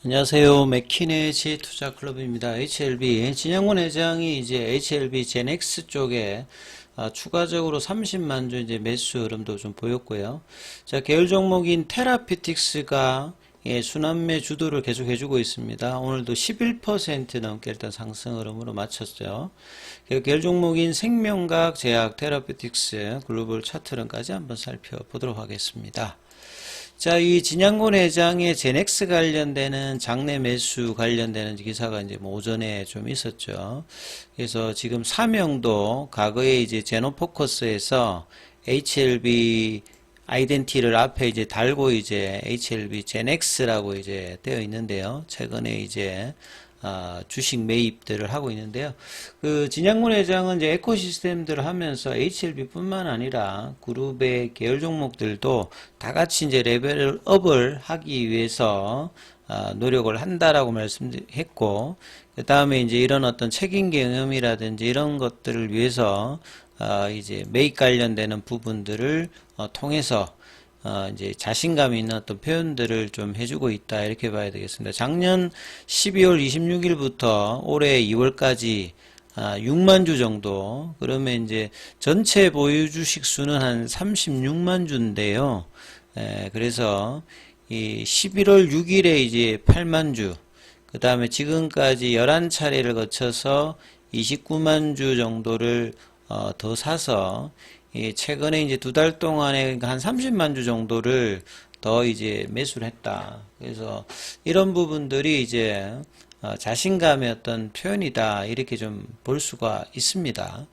안녕하세요. 맥키네지 투자클럽입니다. HLB 진양곤 회장이 이제 HLB 제넥스 쪽에 추가적으로 30만 주 이제 매수 흐름도 좀 보였고요. 자, 계열 종목인 테라피틱스가 순환매 주도를 계속 해주고 있습니다. 오늘도 11% 넘게 일단 상승 흐름으로 마쳤죠. 계열 종목인 생명과학, 제약, 테라피틱스, 글로벌 차트론까지 한번 살펴보도록 하겠습니다. 자, 이 진양곤 회장의 제넥스 관련되는 장내 매수 관련되는 기사가 이제 뭐 오전에 좀 있었죠. 그래서 지금 사명도 과거에 이제 제노포커스에서 HLB 아이덴티를 앞에 이제 달고 이제 HLB 제넥스라고 이제 되어 있는데요. 최근에 이제 주식 매입들을 하고 있는데요. 그 진양곤 회장은 이제 에코시스템들을 하면서 HLB뿐만 아니라 그룹의 계열 종목들도 다 같이 이제 레벨업을 하기 위해서 노력을 한다라고 말씀했고, 그 다음에 이제 이런 어떤 책임 경영이라든지 이런 것들을 위해서 이제 매입 관련되는 부분들을 통해서 이제 자신감 있는 어떤 표현들을 좀 해주고 있다, 이렇게 봐야 되겠습니다. 작년 12월 26일부터 올해 2월까지 6만 주 정도, 그러면 이제 전체 보유 주식 수는 한 36만 주인데요. 그래서 이 11월 6일에 이제 8만 주, 그 다음에 지금까지 11차례를 거쳐서 29만 주 정도를 더 사서 최근에 이제 두 달 동안에 한 30만 주 정도를 더 이제 매수를 했다. 그래서 이런 부분들이 이제 자신감의 어떤 표현이다, 이렇게 좀 볼 수가 있습니다.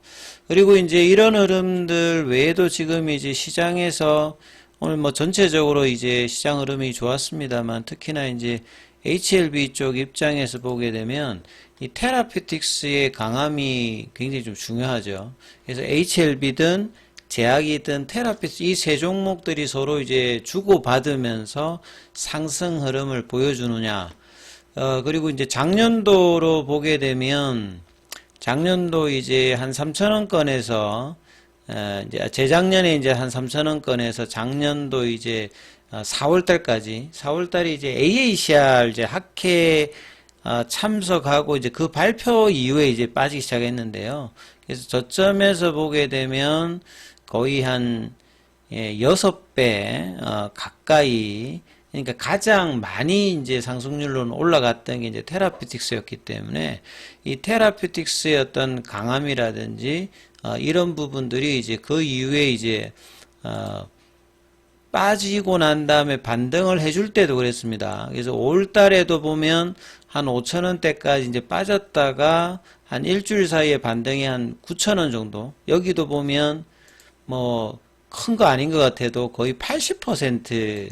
그리고 이제 이런 흐름들 외에도 지금 이제 시장에서 오늘 뭐 전체적으로 이제 시장 흐름이 좋았습니다만, 특히나 이제 HLB 쪽 입장에서 보게 되면 이 테라피틱스의 강함이 굉장히 좀 중요하죠. 그래서 HLB든 제약이든 테라피스, 이 세 종목들이 서로 이제 주고받으면서 상승 흐름을 보여주느냐. 그리고 이제 작년도로 보게 되면, 작년도 이제 한 3,000원권에서, 이제 재작년에 이제 한 3,000원권에서 작년도 이제 4월달까지, 4월달에 이제 AACR 이제 학회 참석하고 이제 그 발표 이후에 이제 빠지기 시작했는데요. 그래서 저점에서 보게 되면 거의 한 6배 가까이, 그러니까 가장 많이 이제 상승률로는 올라갔던 게 이제 테라피틱스였기 때문에 이 테라피틱스의 어떤 강함이라든지 이런 부분들이 이제 그 이후에 이제 빠지고 난 다음에 반등을 해줄 때도 그랬습니다. 그래서 5월 달에도 보면 한 5,000원대까지 이제 빠졌다가 한 일주일 사이에 반등이 한 9,000원 정도. 여기도 보면 뭐 큰 거 아닌 것 같아도 거의 80%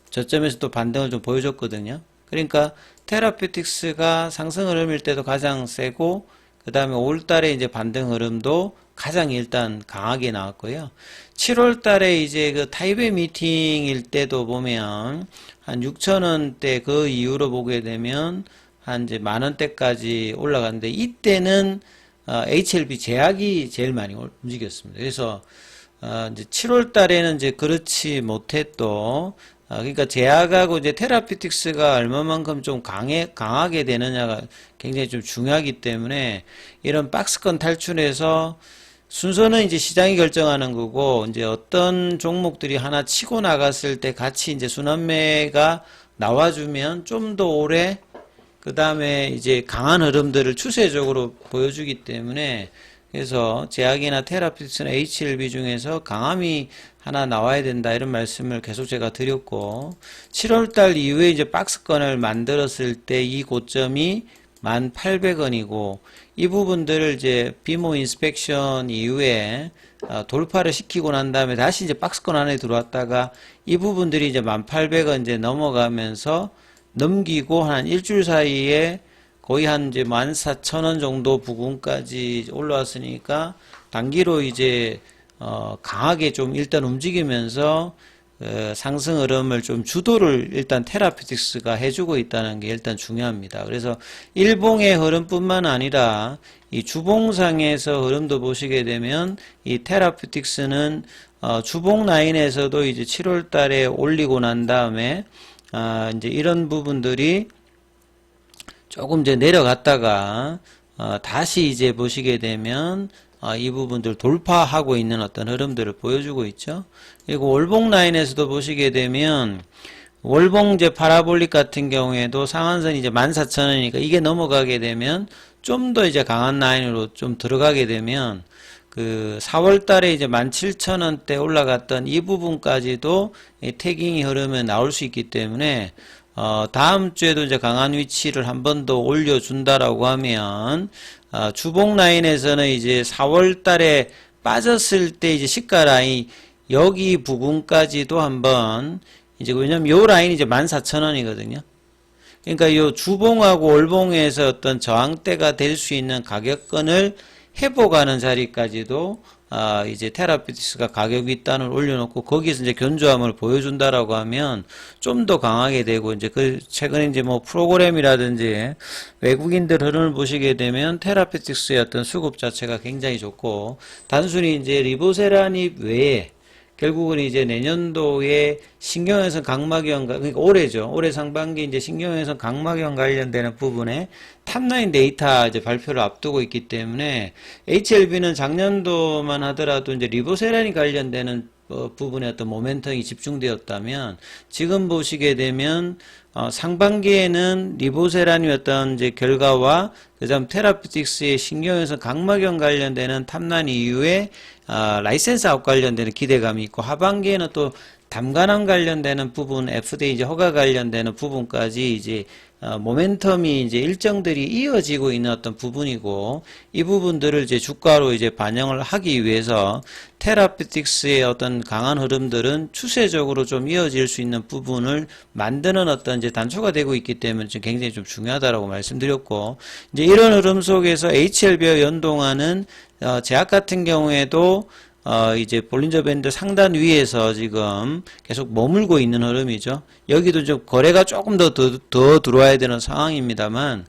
저점에서 또 반등을 좀 보여줬거든요. 그러니까 테라피틱스가 상승 흐름일 때도 가장 세고, 그 다음에 5월 달에 이제 반등 흐름도 가장 일단 강하게 나왔고요. 7월 달에 이제 그 타이베이 미팅일 때도 보면 한 6,000원대 그 이후로 보게 되면 한 이제 만원대까지 올라갔는데, 이때는 HLB 제약이 제일 많이 움직였습니다. 그래서 이제 7월 달에는 이제 그렇지 못했도, 그러니까 제약하고 이제 테라피틱스가 얼마만큼 좀 강하게 되느냐가 굉장히 좀 중요하기 때문에, 이런 박스권 탈출해서 순서는 이제 시장이 결정하는 거고, 이제 어떤 종목들이 하나 치고 나갔을 때 같이 이제 순환매가 나와주면 좀 더 오래, 그 다음에 이제 강한 흐름들을 추세적으로 보여주기 때문에, 그래서 제약이나 테라피틱스나 HLB 중에서 강함이 하나 나와야 된다, 이런 말씀을 계속 제가 드렸고, 7월달 이후에 이제 박스권을 만들었을 때 이 고점이 1,800원이고, 이 부분들을 이제 비모 인스펙션 이후에 돌파를 시키고 난 다음에 다시 이제 박스권 안에 들어왔다가 이 부분들이 이제 1,800원 이제 넘어가면서 넘기고 한 일주일 사이에 거의 한 이제 14,000원 정도 부근까지 올라왔으니까 단기로 이제 강하게 좀 일단 움직이면서 상승 흐름을 좀 주도를 일단 테라피틱스가 해주고 있다는 게 일단 중요합니다. 그래서 일봉의 흐름뿐만 아니라 이 주봉상에서 흐름도 보시게 되면 이 테라피틱스는 주봉 라인에서도 이제 7월 달에 올리고 난 다음에 이제 이런 부분들이 조금 이제 내려갔다가 다시 이제 보시게 되면 이 부분들 돌파하고 있는 어떤 흐름들을 보여주고 있죠. 그리고 월봉 라인에서도 보시게 되면 월봉 이제 파라볼릭 같은 경우에도 상한선이 이제 14,000원이니까 이게 넘어가게 되면 좀 더 이제 강한 라인으로 좀 들어가게 되면 그 4월 달에 이제 17,000원대 올라갔던 이 부분까지도 태깅이 흐르면 나올 수 있기 때문에 다음 주에도 이제 강한 위치를 한 번 더 올려준다라고 하면 주봉 라인에서는 이제 4월 달에 빠졌을 때 이제 시가 라인 여기 부분까지도 한번 이제 왜냐면 요 라인이 이제 14,000원이거든요. 그러니까 요 주봉하고 월봉에서 어떤 저항대가 될 수 있는 가격권을 회복하는 자리까지도 이제 테라피틱스가 가격 윗단을 올려놓고 거기서 이제 견조함을 보여준다라고 하면 좀 더 강하게 되고 이제 그 최근에 이제 뭐 프로그램이라든지 외국인들 흐름을 보시게 되면 테라피틱스의 어떤 수급 자체가 굉장히 좋고 단순히 이제 리보세라닙 외에 결국은 이제 내년도에 신경외선 각막염, 그러니까 올해죠. 올해 상반기 이제 신경외선 각막염 관련되는 부분에 탑라인 데이터 이제 발표를 앞두고 있기 때문에 HLB는 작년도만 하더라도 이제 리보세라니 관련되는 부분에 어떤 모멘텀이 집중되었다면 지금 보시게 되면 상반기에는 리보세라니 어떤 이제 결과와 그다음 테라피틱스의 신경외선 각막염 관련되는 탑라인 이후에 라이센스 아웃 관련되는 기대감이 있고 하반기에는 또 담관함 관련되는 부분, FDA 이제 허가 관련되는 부분까지 이제 모멘텀이 이제 일정들이 이어지고 있는 어떤 부분이고 이 부분들을 이제 주가로 이제 반영을 하기 위해서 테라피틱스의 어떤 강한 흐름들은 추세적으로 좀 이어질 수 있는 부분을 만드는 어떤 이제 단초가 되고 있기 때문에 지금 굉장히 좀 중요하다라고 말씀드렸고 이제 이런 흐름 속에서 HLB와 연동하는 제약 같은 경우에도 이제 볼린저 밴드 상단 위에서 지금 계속 머물고 있는 흐름이죠. 여기도 좀 거래가 조금 더 들어와야 되는 상황입니다만,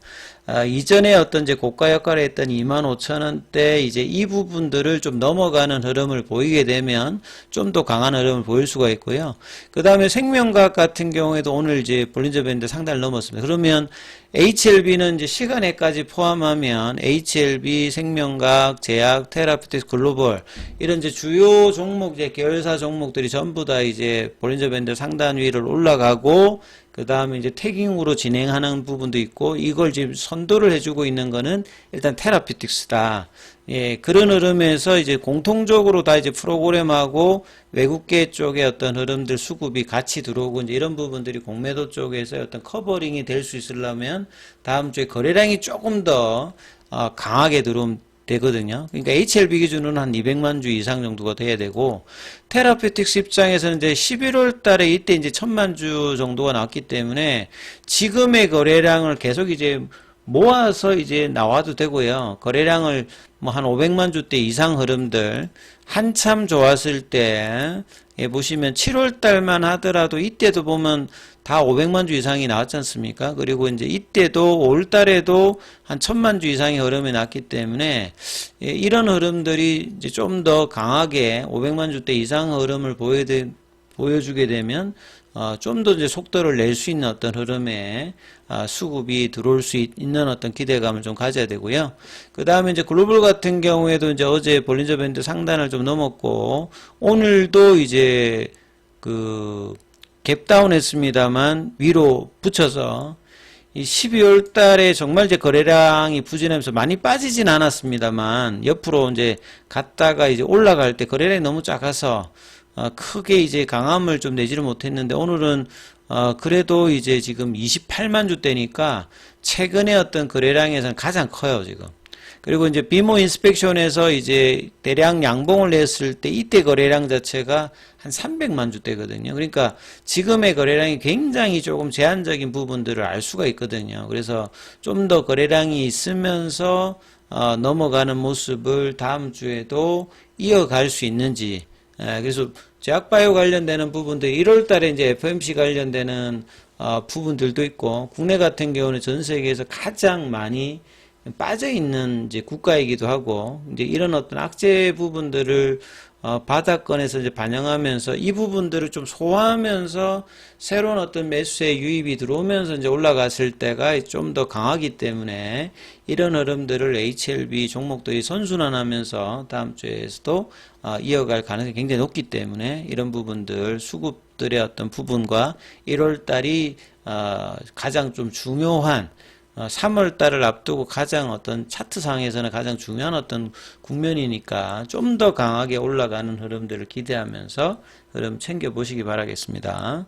이전에 어떤 이제 고가 역할을 했던 25,000원대 이제 이 부분들을 좀 넘어가는 흐름을 보이게 되면 좀 더 강한 흐름을 보일 수가 있고요. 그 다음에 생명과학 같은 경우에도 오늘 이제 볼린저 밴드 상단을 넘었습니다. 그러면 HLB는 이제 시간에까지 포함하면 HLB, 생명과학, 제약, 테라피틱스, 글로벌 이런 이제 주요 종목 이제 계열사 종목들이 전부 다 이제 볼린저 밴드 상단 위를 올라가고 그 다음에 이제 태깅으로 진행하는 부분도 있고 이걸 지금 선도를 해주고 있는 거는 일단 테라피틱스다. 예, 그런 흐름에서 이제 공통적으로 다 이제 프로그램하고 외국계 쪽의 어떤 흐름들 수급이 같이 들어오고 이제 이런 부분들이 공매도 쪽에서 어떤 커버링이 될 수 있으려면 다음 주에 거래량이 조금 더 강하게 들어오면 되거든요. 그러니까 HLB 기준으로는 한 200만 주 이상 정도가 돼야 되고 테라피틱스 입장에서는 이제 11월 달에 이때 이제 1000만 주 정도가 나왔기 때문에 지금의 거래량을 계속 이제 모아서 이제 나와도 되고요. 거래량을 뭐 한 500만 주대 이상 흐름들 한참 좋았을 때 보시면 7월 달만 하더라도 이때도 보면 다 500만 주 이상이 나왔지 않습니까? 그리고 이제 이때도 올 달에도 한 1000만 주 이상의 흐름이 났기 때문에 이런 흐름들이 이제 좀 더 강하게 500만 주대 이상 흐름을 보여주게 되면 좀 더 이제 속도를 낼 수 있는 어떤 흐름에 수급이 들어올 수 있는 어떤 기대감을 좀 가져야 되고요. 그 다음에 이제 글로벌 같은 경우에도 이제 어제 볼린저 밴드 상단을 좀 넘었고 오늘도 이제 그 갭다운 했습니다만 위로 붙여서 이 12월 달에 정말 이제 거래량이 부진하면서 많이 빠지진 않았습니다만 옆으로 이제 갔다가 이제 올라갈 때 거래량이 너무 작아서 크게 이제 강함을 좀 내지를 못했는데 오늘은 그래도 이제 지금 28만 주대니까 최근에 어떤 거래량에서는 가장 커요 지금. 그리고 이제 비모 인스펙션에서 이제 대량 양봉을 냈을 때 이때 거래량 자체가 한 300만 주대거든요. 그러니까 지금의 거래량이 굉장히 조금 제한적인 부분들을 알 수가 있거든요. 그래서 좀 더 거래량이 있으면서 넘어가는 모습을 다음 주에도 이어갈 수 있는지. 그래서 제약바이오 관련되는 부분들 1월 달에 이제 FMC 관련되는 부분들도 있고 국내 같은 경우는 전 세계에서 가장 많이 빠져 있는 이제 국가이기도 하고 이제 이런 어떤 악재 부분들을 바닥권에서 이제 반영하면서 이 부분들을 좀 소화하면서 새로운 어떤 매수의 유입이 들어오면서 이제 올라갔을 때가 좀 더 강하기 때문에 이런 흐름들을 HLB 종목들이 선순환하면서 다음 주에서도 이어갈 가능성이 굉장히 높기 때문에 이런 부분들 수급들의 어떤 부분과 1월 달이 가장 좀 중요한 3월 달을 앞두고 가장 어떤 차트상에서는 가장 중요한 어떤 국면이니까 좀 더 강하게 올라가는 흐름들을 기대하면서 흐름 챙겨보시기 바라겠습니다.